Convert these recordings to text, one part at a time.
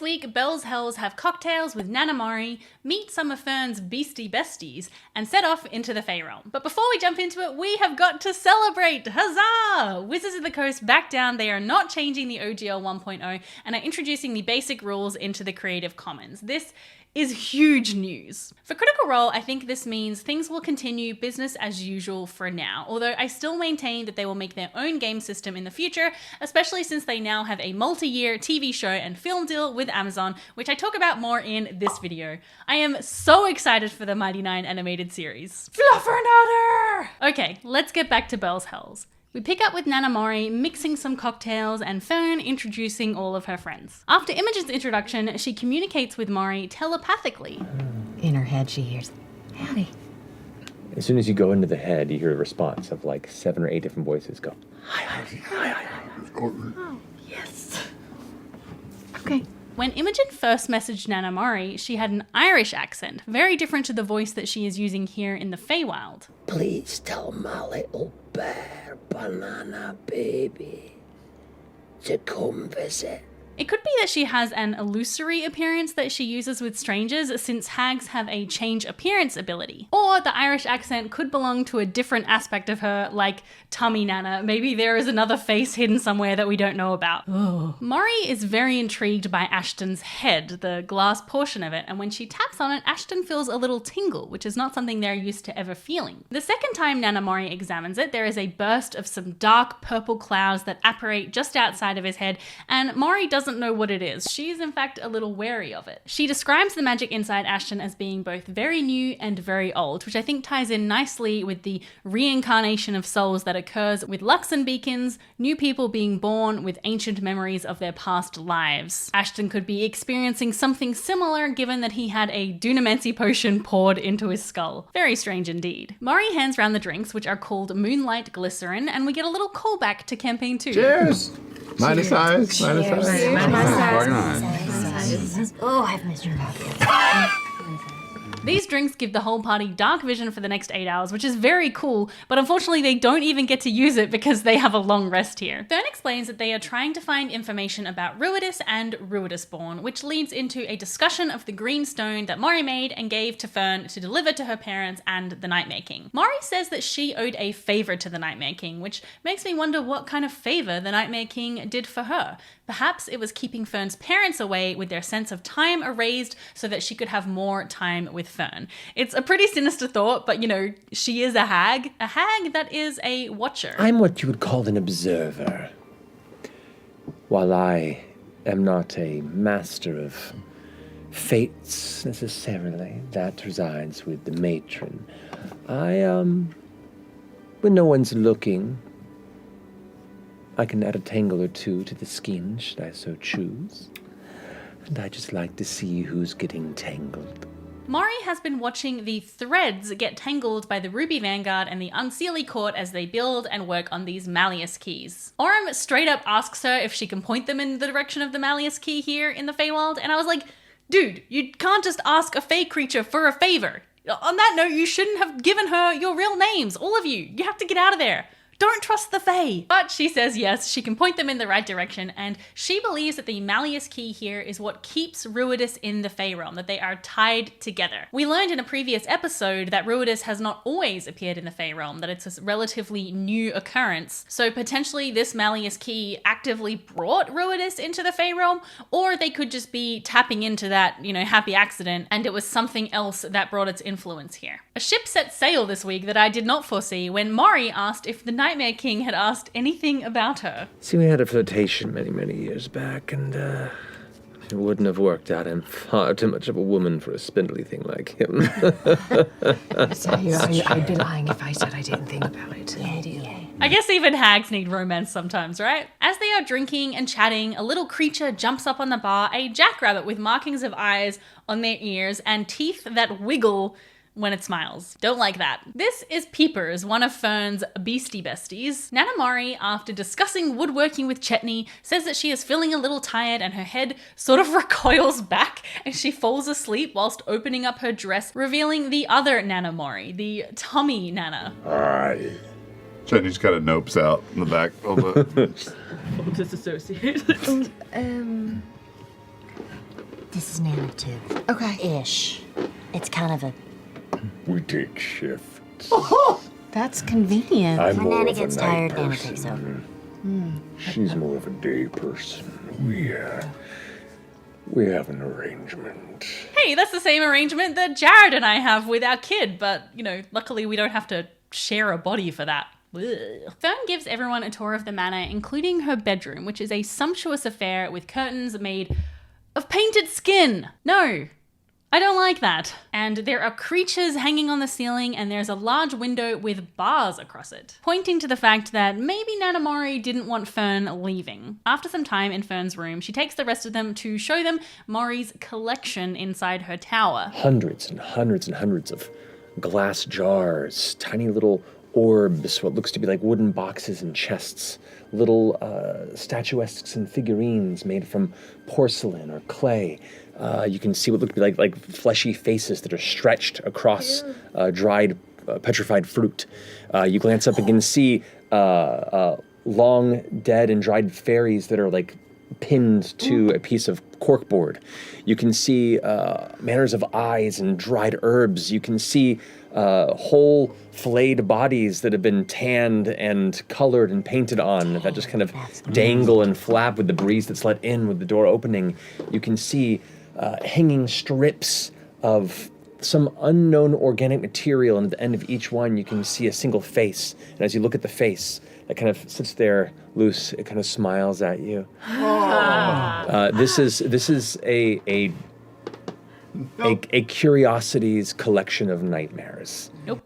week, Belle's Hells have cocktails with Nana Morri, meet some of Fern's beastie besties, and set off into the Fey realm. But before we jump into it, we have got to celebrate! Huzzah! Wizards of the Coast back down. They are not changing the OGL 1.0 and are introducing the basic rules into the Creative Commons. This is huge news. For Critical Role, I think this means things will continue business as usual for now, although I still maintain that they will make their own game system in the future, especially since they now have a multi-year TV show and film deal with Amazon, which I talk about more in this video. I am so excited for the Mighty Nein animated series. Fluffernutter! Okay, let's get back to Belle's Hells. We pick up with Nana Morri mixing some cocktails and Fern introducing all of her friends. After Imogen's introduction, she communicates with Morri telepathically. In her head, she hears, "Howdy." As soon as you go into the head, you hear a response of like 7 or 8 different voices go, hi. Oh, yes. Okay. When Imogen first messaged Nana Morri, she had an Irish accent, very different to the voice that she is using here in the Feywild. Please tell my little bear banana baby to come visit. It could be that she has an illusory appearance that she uses with strangers, since hags have a change appearance ability. Or the Irish accent could belong to a different aspect of her, like Tummy Nana. Maybe there is another face hidden somewhere that we don't know about. Morri is very intrigued by Ashton's head, the glass portion of it, and when she taps on it, Ashton feels a little tingle, which is not something they're used to ever feeling. The second time Nana Morri examines it, there is a burst of some dark purple clouds that apparate just outside of his head, and Morri doesn't know what it is. She is in fact a little wary of it. She describes the magic inside Ashton as being both very new and very old, which I think ties in nicely with the reincarnation of souls that occurs with Luxon beacons, new people being born with ancient memories of their past lives. Ashton could be experiencing something similar given that he had a Dunamancy potion poured into his skull. Very strange indeed. Morri hands round the drinks, which are called Moonlight Glycerin, and we get a little callback to campaign 2. Cheers! Minus size. Oh, I've missed your coffee. These drinks give the whole party dark vision for the next 8 hours, which is very cool, but unfortunately they don't even get to use it because they have a long rest here. Fern explains that they are trying to find information about Ruidus and Ruidusborn, which leads into a discussion of the green stone that Morri made and gave to Fern to deliver to her parents and the Nightmare King. Morri says that she owed a favor to the Nightmare King, which makes me wonder what kind of favor the Nightmare King did for her. Perhaps it was keeping Fern's parents away with their sense of time erased so that she could have more time with Fern. It's a pretty sinister thought, but you know, she is a hag that is a watcher. I'm what you would call an observer. While I am not a master of fates necessarily, that resides with the matron. When no one's looking, I can add a tangle or two to the skein, should I so choose. And I just like to see who's getting tangled. Morri has been watching the threads get tangled by the Ruby Vanguard and the Unseelie Court as they build and work on these Malleus keys. Orym straight up asks her if she can point them in the direction of the Malleus key here in the Feywild, and I was like, dude, you can't just ask a Fey creature for a favor. On that note, you shouldn't have given her your real names, all of you. You have to get out of there. Don't trust the Fae. But she says yes, she can point them in the right direction, and she believes that the Malleus key here is what keeps Ruidus in the Fey realm, that they are tied together. We learned in a previous episode that Ruidus has not always appeared in the Fey realm, that it's a relatively new occurrence. So potentially this Malleus key actively brought Ruidus into the Fey realm, or they could just be tapping into that, happy accident, and it was something else that brought its influence here. A ship set sail this week that I did not foresee when Morri asked if the Nightmare King had asked anything about her. See, we had a flirtation many years back, and it wouldn't have worked out. I'm far too much of a woman for a spindly thing like him. I'd be lying if I said I didn't think about it. Yeah. I guess even hags need romance sometimes, right? As they are drinking and chatting, a little creature jumps up on the bar, a jackrabbit with markings of eyes on their ears and teeth that wiggle when it smiles. Don't like that. This is Peepers, one of Fern's beastie besties. Nana Morri, after discussing woodworking with Chetney, says that she is feeling a little tired and her head sort of recoils back and she falls asleep whilst opening up her dress, revealing the other Nana Morri, the Tummy Nana. Alright. Chetney's got a nopes out in the back of it. Disassociate. This is Nana too. Okay. Ish. It's kind of a... We take shifts. That's convenient. I'm When more Nana of a gets night tired, Nana person. takes over. She's more of a day person. We have an arrangement. Hey, that's the same arrangement that Jared and I have with our kid, but, luckily we don't have to share a body for that. Ugh. Fern gives everyone a tour of the manor, including her bedroom, which is a sumptuous affair with curtains made of painted skin. No, I don't like that. And there are creatures hanging on the ceiling, and there's a large window with bars across it, pointing to the fact that maybe Nana Morri didn't want Fern leaving. After some time in Fern's room, she takes the rest of them to show them Morri's collection inside her tower. Hundreds and hundreds and hundreds of glass jars, tiny little orbs, what looks to be like wooden boxes and chests, little statuesques and figurines made from porcelain or clay. You can see what look to be like fleshy faces that are stretched across dried, petrified fruit. You glance up and can see long dead and dried fairies that are like pinned to a piece of corkboard. You can see manners of eyes and dried herbs. You can see whole filleted bodies that have been tanned and colored and painted on that just kind of dangle and flap with the breeze that's let in with the door opening. You can see hanging strips of some unknown organic material, and at the end of each one you can see a single face. And as you look at the face, it kind of sits there loose. It kind of smiles at you. This is a curiosities collection of nightmares. Nope.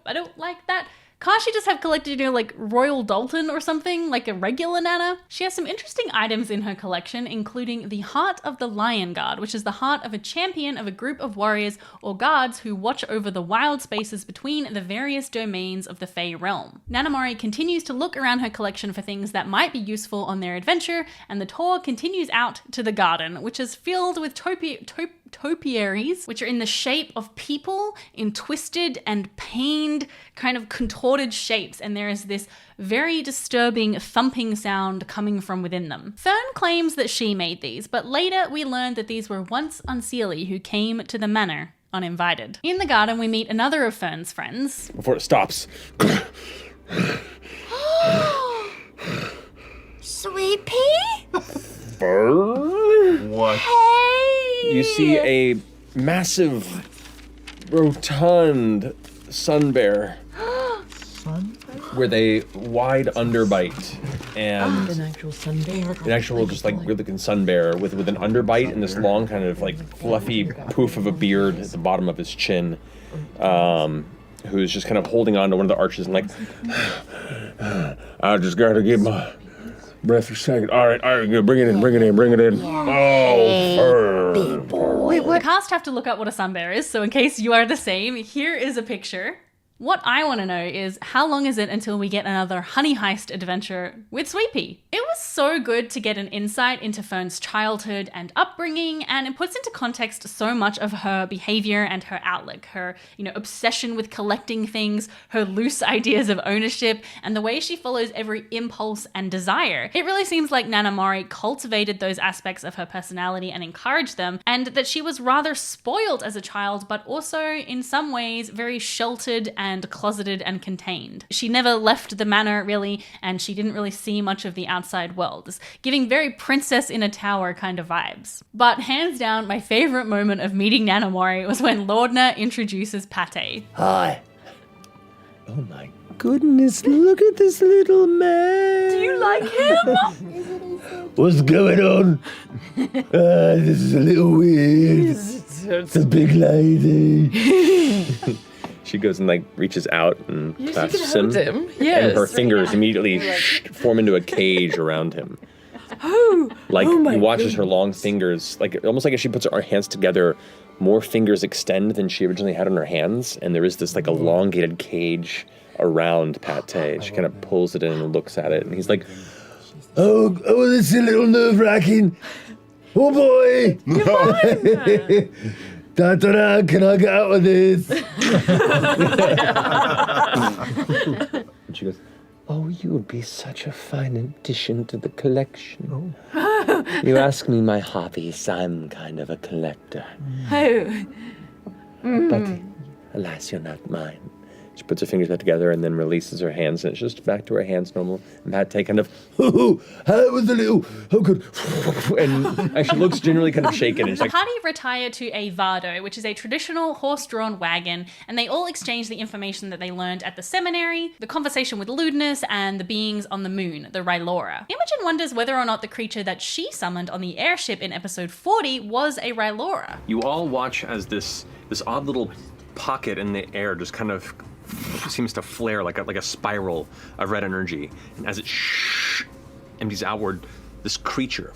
I don't like that. Can't she just have collected, like Royal Dalton or something, like a regular Nana? She has some interesting items in her collection, including the Heart of the Lion Guard, which is the heart of a champion of a group of warriors or guards who watch over the wild spaces between the various domains of the Fey realm. Nana Morri continues to look around her collection for things that might be useful on their adventure, and the tour continues out to the garden, which is filled with topiaries, which are in the shape of people in twisted and pained, kind of contorted shapes, and there is this very disturbing thumping sound coming from within them. Fern claims that she made these, but later we learned that these were once Unseelie who came to the manor uninvited. In the garden, we meet another of Fern's friends. Before it stops. Sweet Pea? What? Hey! You see a massive, rotund sun bear with a wide underbite and An actual sunbear. an actual just like weird looking sun bear with an underbite and this long kind of like fluffy poof of a beard at the bottom of his chin, who's just kind of holding on to one of the arches and like, I just gotta get my breath for a second. All right, good. Bring it in. Oh, Boy, The cast have to look up what a sun bear is, so in case you are the same, here is a picture. What I want to know is, how long is it until we get another honey heist adventure with Sweet Pea? It was so good to get an insight into Fern's childhood and upbringing, and it puts into context so much of her behavior and her outlook, her, obsession with collecting things, her loose ideas of ownership, and the way she follows every impulse and desire. It really seems like Nana Morri cultivated those aspects of her personality and encouraged them, and that she was rather spoiled as a child, but also in some ways very sheltered and closeted and contained. She never left the manor really, and she didn't really see much of the outside world, giving very princess in a tower kind of vibes. But hands down, my favorite moment of meeting Nana Morri was when Lordna introduces Pate. Hi. oh my goodness! Look at this little man. Do you like him? What's going on? This is a little weird. It's a big lady. She goes and like reaches out and clasps him, Yes. and her fingers immediately form into a cage around him. Like he watches her long fingers, like almost like if she puts her hands together, more fingers extend than she originally had on her hands, and there is this like elongated cage around Pate. She kind of pulls it in and looks at it, and he's like, Oh, this is a little nerve-wracking. Oh boy! Da-da-da, can I get out of this? and she goes, Oh, you would be such a fine addition to the collection. You ask me my hobbies, I'm kind of a collector. Oh. But alas, you're not mine. She puts her fingers back together and then releases her hands, and it's just back to her hands normal. And Pate kind of, That was a little, oh good. and actually looks generally kind of shaken. And it's The like, party retire to a vado, which is a traditional horse-drawn wagon, and they all exchange the information that they learned at the seminary, the conversation with Ludinus, and the beings on the moon, the Rylora. Imogen wonders whether or not the creature that she summoned on the airship in episode 40 was a Rylora. You all watch as this odd little pocket in the air just kind of seems to flare like a spiral of red energy, and as it empties outward, this creature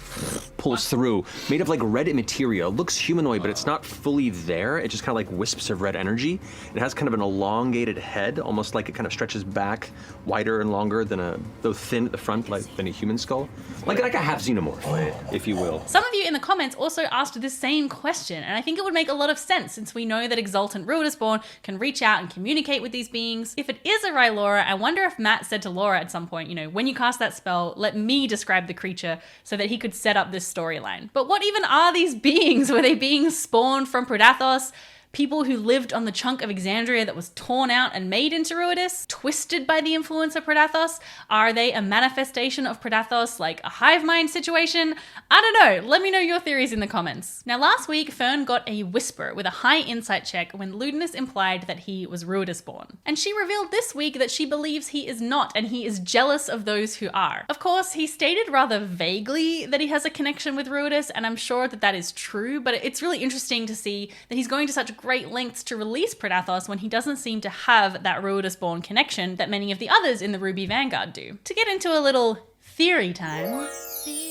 pulls through, made of like red materia. It looks humanoid, but it's not fully there. It just kind of like wisps of red energy. It has kind of an elongated head, almost like it kind of stretches back wider and longer than though thin at the front, than a human skull. Like a half xenomorph, if you will. Some of you in the comments also asked this same question, and I think it would make a lot of sense since we know that Exultant Ruderspawn can reach out and communicate with these beings. If it is a Rylora, I wonder if Matt said to Laura at some point, when you cast that spell, let me describe the creature so that he could set up this storyline. But what even are these beings? Were they beings spawned from Predathos? People who lived on the chunk of Exandria that was torn out and made into Ruidus? Twisted by the influence of Predathos? Are they a manifestation of Predathos, like a hive mind situation? I don't know. Let me know your theories in the comments. Now, last week, Fern got a whisper with a high insight check when Ludinus implied that he was Ruidus-born. And she revealed this week that she believes he is not, and he is jealous of those who are. Of course, he stated rather vaguely that he has a connection with Ruidus, and I'm sure that that is true, but it's really interesting to see that he's going to such great lengths to release Predathos when he doesn't seem to have that Ruidus-born connection that many of the others in the Ruby Vanguard do. To get into a little theory time.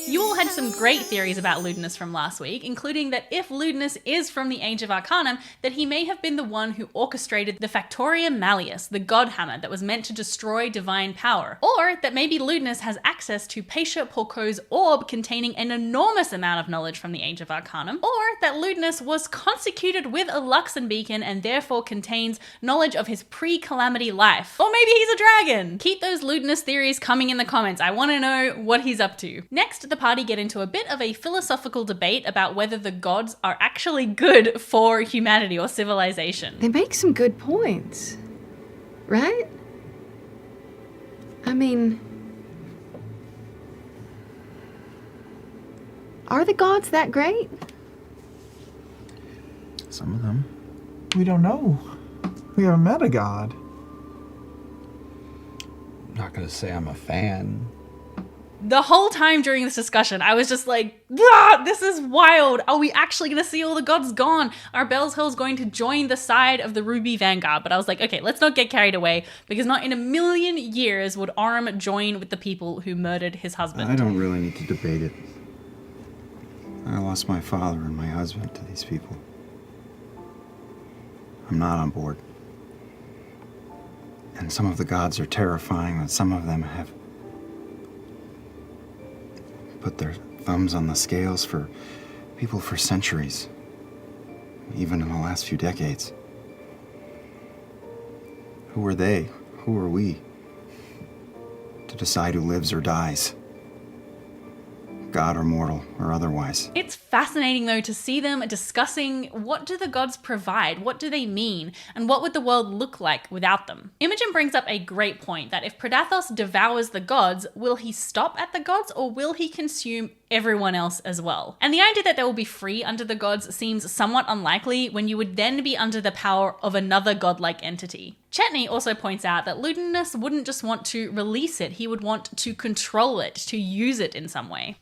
You all had some great theories about Ludinus from last week, including that if Ludinus is from the Age of Arcanum, that he may have been the one who orchestrated the Factoria Malleus, the Godhammer that was meant to destroy divine power. Or that maybe Ludinus has access to Paisha Porco's orb containing an enormous amount of knowledge from the Age of Arcanum. Or that Ludinus was consecuted with a Luxon beacon and therefore contains knowledge of his pre-calamity life. Or maybe he's a dragon! Keep those Ludinus theories coming in the comments. I want to know what he's up to. Next, the party get into a bit of a philosophical debate about whether the gods are actually good for humanity or civilization. They make some good points, right? I mean, are the gods that great? Some of them. We don't know. We haven't met a god. I'm not gonna say I'm a fan. The whole time during this discussion, I was just like, this is wild. Are we actually going to see all the gods gone? Are Bell's Hills going to join the side of the Ruby Vanguard? But I was like, okay, let's not get carried away, because not in a million years would Orm join with the people who murdered his husband. I don't really need to debate it. I lost my father and my husband to these people. I'm not on board. And some of the gods are terrifying, and some of them have put their thumbs on the scales for people for centuries, even in the last few decades. Who are they? Who are we to decide who lives or dies? God or mortal or otherwise. It's fascinating though to see them discussing what do the gods provide, what do they mean, and what would the world look like without them. Imogen brings up a great point that if Predathos devours the gods, will he stop at the gods or will he consume everyone else as well? And the idea that they will be free under the gods seems somewhat unlikely when you would then be under the power of another godlike entity. Chetney also points out that Ludinus wouldn't just want to release it, he would want to control it, to use it in some way.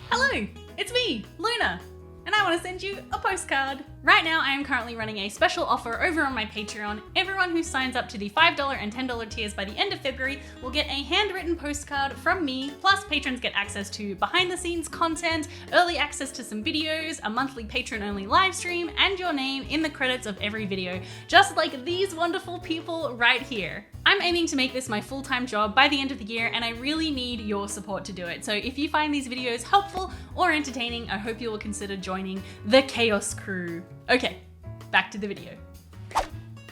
Hello, it's me, Luna, and I want to send you a postcard. Right now, I am currently running a special offer over on my Patreon. Everyone who signs up to the $5 and $10 tiers by the end of February will get a handwritten postcard from me, plus patrons get access to behind-the-scenes content, early access to some videos, a monthly patron-only live stream, and your name in the credits of every video, just like these wonderful people right here. I'm aiming to make this my full-time job by the end of the year, and I really need your support to do it. So if you find these videos helpful or entertaining, I hope you will consider joining the Chaos Crew. Okay, back to the video.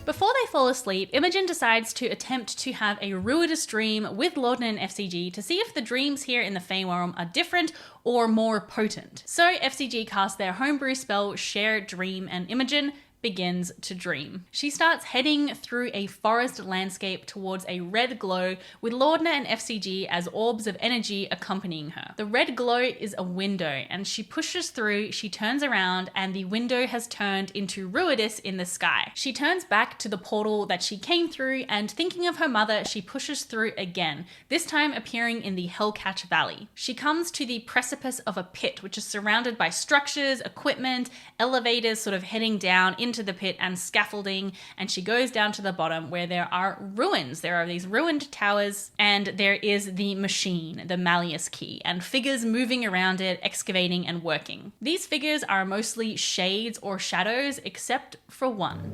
Before they fall asleep, Imogen decides to attempt to have a ruidous dream with Laudna and FCG to see if the dreams here in the Feyrealm are different or more potent. So FCG casts their homebrew spell Share Dream, and Imogen begins to dream. She starts heading through a forest landscape towards a red glow with Laudna and FCG as orbs of energy accompanying her. The red glow is a window, and she pushes through, she turns around, and the window has turned into ruidus in the sky. She turns back to the portal that she came through, and thinking of her mother, she pushes through again, this time appearing in the Hellcatch Valley. She comes to the precipice of a pit, which is surrounded by structures, equipment, elevators sort of heading down into the pit and scaffolding, and she goes down to the bottom where there are ruins. There are these ruined towers, and there is the machine, the Malleus key, and figures moving around it, excavating and working. These figures are mostly shades or shadows, except for one.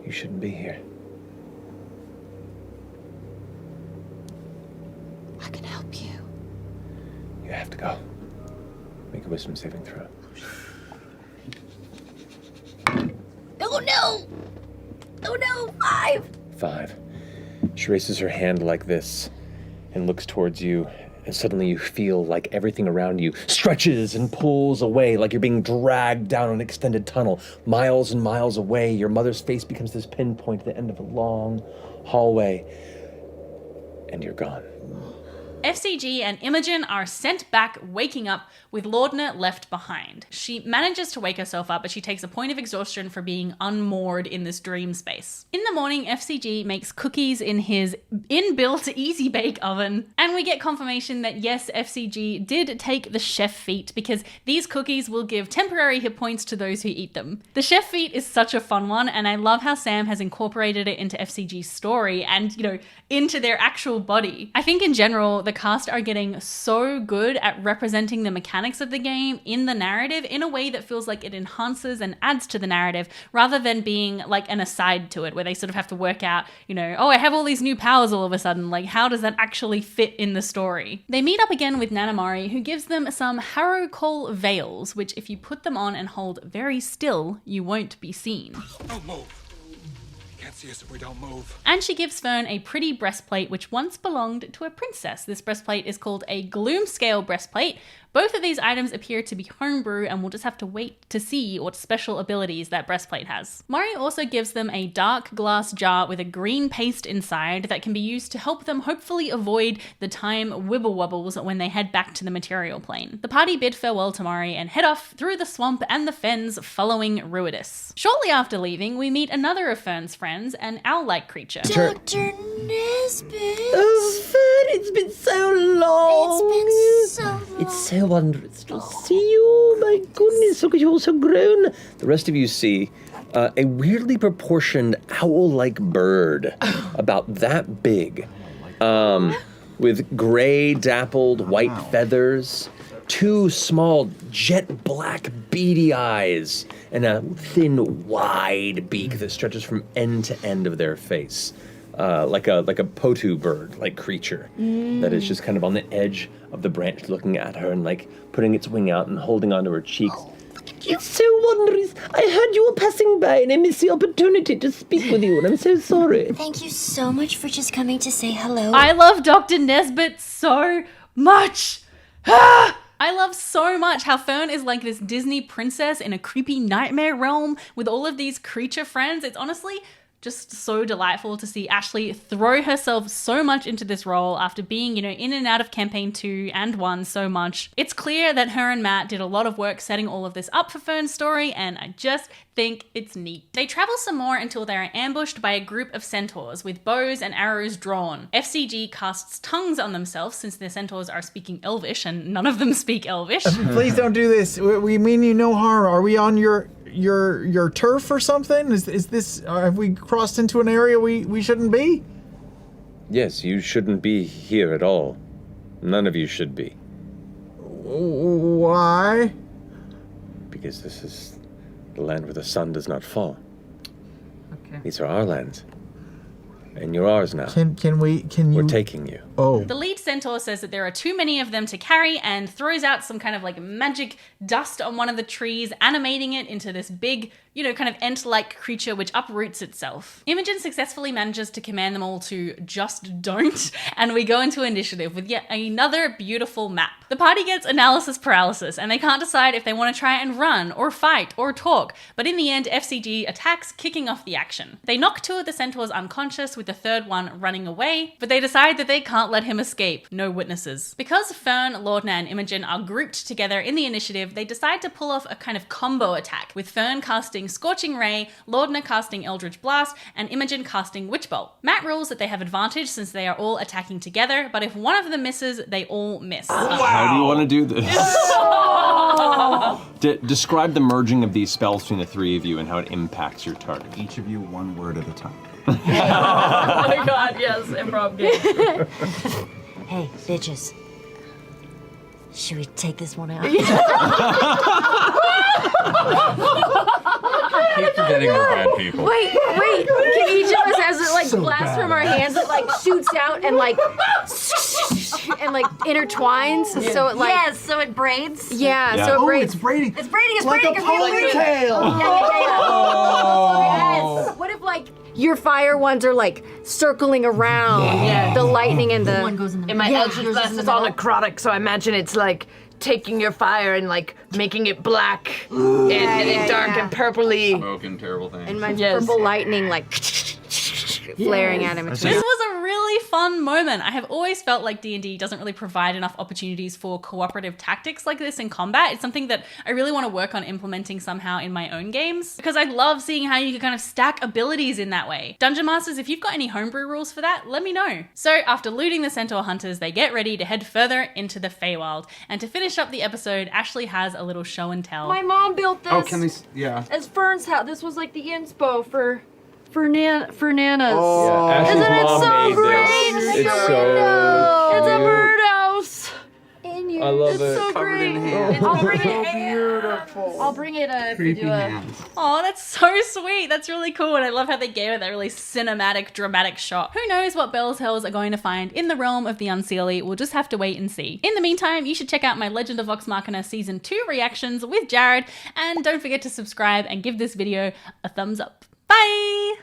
You shouldn't be here. I can help you. You have to go. Make a wisdom saving throw. Oh no! Oh no! 5! 5. She raises her hand like this and looks towards you, and suddenly you feel like everything around you stretches and pulls away, like you're being dragged down an extended tunnel. Miles and miles away, your mother's face becomes this pinpoint at the end of a long hallway, and you're gone. FCG and Imogen are sent back, waking up with Laudna left behind. She manages to wake herself up, but she takes a point of exhaustion for being unmoored in this dream space. In the morning, FCG makes cookies in his inbuilt easy bake oven, and we get confirmation that yes, FCG did take the chef feat, because these cookies will give temporary hit points to those who eat them. The chef feat is such a fun one, and I love how Sam has incorporated it into FCG's story and, into their actual body. I think in general, the cast are getting so good at representing the mechanics of the game in the narrative in a way that feels like it enhances and adds to the narrative rather than being like an aside to it where they sort of have to work out, oh, I have all these new powers all of a sudden. Like, how does that actually fit in the story? They meet up again with Nana Morri, who gives them some Harrow Call veils, which if you put them on and hold very still, you won't be seen. Don't move. Can't see us if we don't move. And she gives Fern a pretty breastplate which once belonged to a princess. This breastplate is called a Gloom Scale breastplate. Both of these items appear to be homebrew, and we'll just have to wait to see what special abilities that breastplate has. Morri also gives them a dark glass jar with a green paste inside that can be used to help them hopefully avoid the time wibble wobbles when they head back to the material plane. The party bid farewell to Morri and head off through the swamp and the fens following Ruidus. Shortly after leaving, we meet another of Fern's friends, an owl-like creature. Dr. Nesbitt! Oh, Fern, it's been so long. It's been so long. It's so wondrous to see you. My goodness, look at you all so grown. The rest of you see a weirdly proportioned owl-like bird, about that big, with gray dappled white feathers, 2 small jet black beady eyes, and a thin, wide beak that stretches from end to end of their face. Like a potu bird-like creature that is just kind of on the edge of the branch looking at her and like putting its wing out and holding onto her cheeks. It's so wondrous. I heard you were passing by and I missed the opportunity to speak with you, and I'm so sorry. Thank you so much for just coming to say hello. I love Dr. Nesbitt so much. I love so much how Fern is like this Disney princess in a creepy nightmare realm with all of these creature friends. It's honestly just so delightful to see Ashley throw herself so much into this role after being, in and out of campaign 2 and 1 so much. It's clear that her and Matt did a lot of work setting all of this up for Fern's story, and I just think it's neat. They travel some more until they are ambushed by a group of centaurs with bows and arrows drawn. FCG casts tongues on themselves since their centaurs are speaking Elvish and none of them speak Elvish. Please don't do this. We mean you no harm. Are we on your turf or something? Is this, have we crossed into an area we shouldn't be? Yes, you shouldn't be here at all. None of you should be. Why? Because this is the land where the sun does not fall. Okay. These are our lands. And you're ours now. Can you... We're taking you. Oh. The lead centaur says that there are too many of them to carry and throws out some kind of like magic dust on one of the trees, animating it into this big, kind of ant-like creature which uproots itself. Imogen successfully manages to command them all to just don't, and we go into initiative with yet another beautiful map. The party gets analysis paralysis, and they can't decide if they want to try and run, or fight, or talk, but in the end, FCG attacks, kicking off the action. They knock 2 of the centaurs unconscious, with the third one running away, but they decide that they can't let him escape. No witnesses. Because Fern, Lordna, and Imogen are grouped together in the initiative, they decide to pull off a kind of combo attack, with Fern casting Scorching Ray, Lordna casting Eldritch Blast, and Imogen casting Witch Bolt. Matt rules that they have advantage since they are all attacking together, but if one of them misses, they all miss. How do you want to do this? Describe the merging of these spells between the 3 of you and how it impacts your target. Each of you 1 word at a time. Oh my god, yes, improv game. Hey, bitches. Should we take this one out? Keep forgetting we're bad people. Wait. Can each of us, as it like blasts from our hands, it like shoots out and like intertwines, so it like Yes, so it braids. yeah, Yeah. so it Oh, braids. it's braiding. It's braiding, it's Like braiding. a It's braiding. ponytail. Yes. What if like your fire ones are like circling around the lightning and the One goes in the and middle. my Yeah, Eldritch yours Blast in the is all middle. necrotic, so I imagine it's like taking your fire and like making it black and dark and purpley. Smoking terrible things. And my purple lightning like flaring at him. This was a really fun moment. I have always felt like D&D doesn't really provide enough opportunities for cooperative tactics like this in combat. It's something that I really want to work on implementing somehow in my own games, because I love seeing how you can kind of stack abilities in that way. Dungeon Masters, if you've got any homebrew rules for that, let me know. So after looting the Centaur Hunters, they get ready to head further into the Feywild. And to finish up the episode, Ashley has a little show and tell. My mom built this. Oh, can they? Yeah. As Fern's house. This was like the inspo for Nana's. Oh. Yeah, Ashley's Isn't it mom so made great? this. It's It's a so It's a cute. birdhouse. I love it. So Covered great. in hands. I'll bring it. Beautiful. I'll bring it if we Creepy do a. hands. Oh, that's so sweet. That's really cool. And I love how they gave it that really cinematic, dramatic shot. Who knows what Bell's Hells are going to find in the realm of the Unseelie? We'll just have to wait and see. In the meantime, you should check out my Legend of Vox Machina Season 2 reactions with Jared. And don't forget to subscribe and give this video a thumbs up. Bye!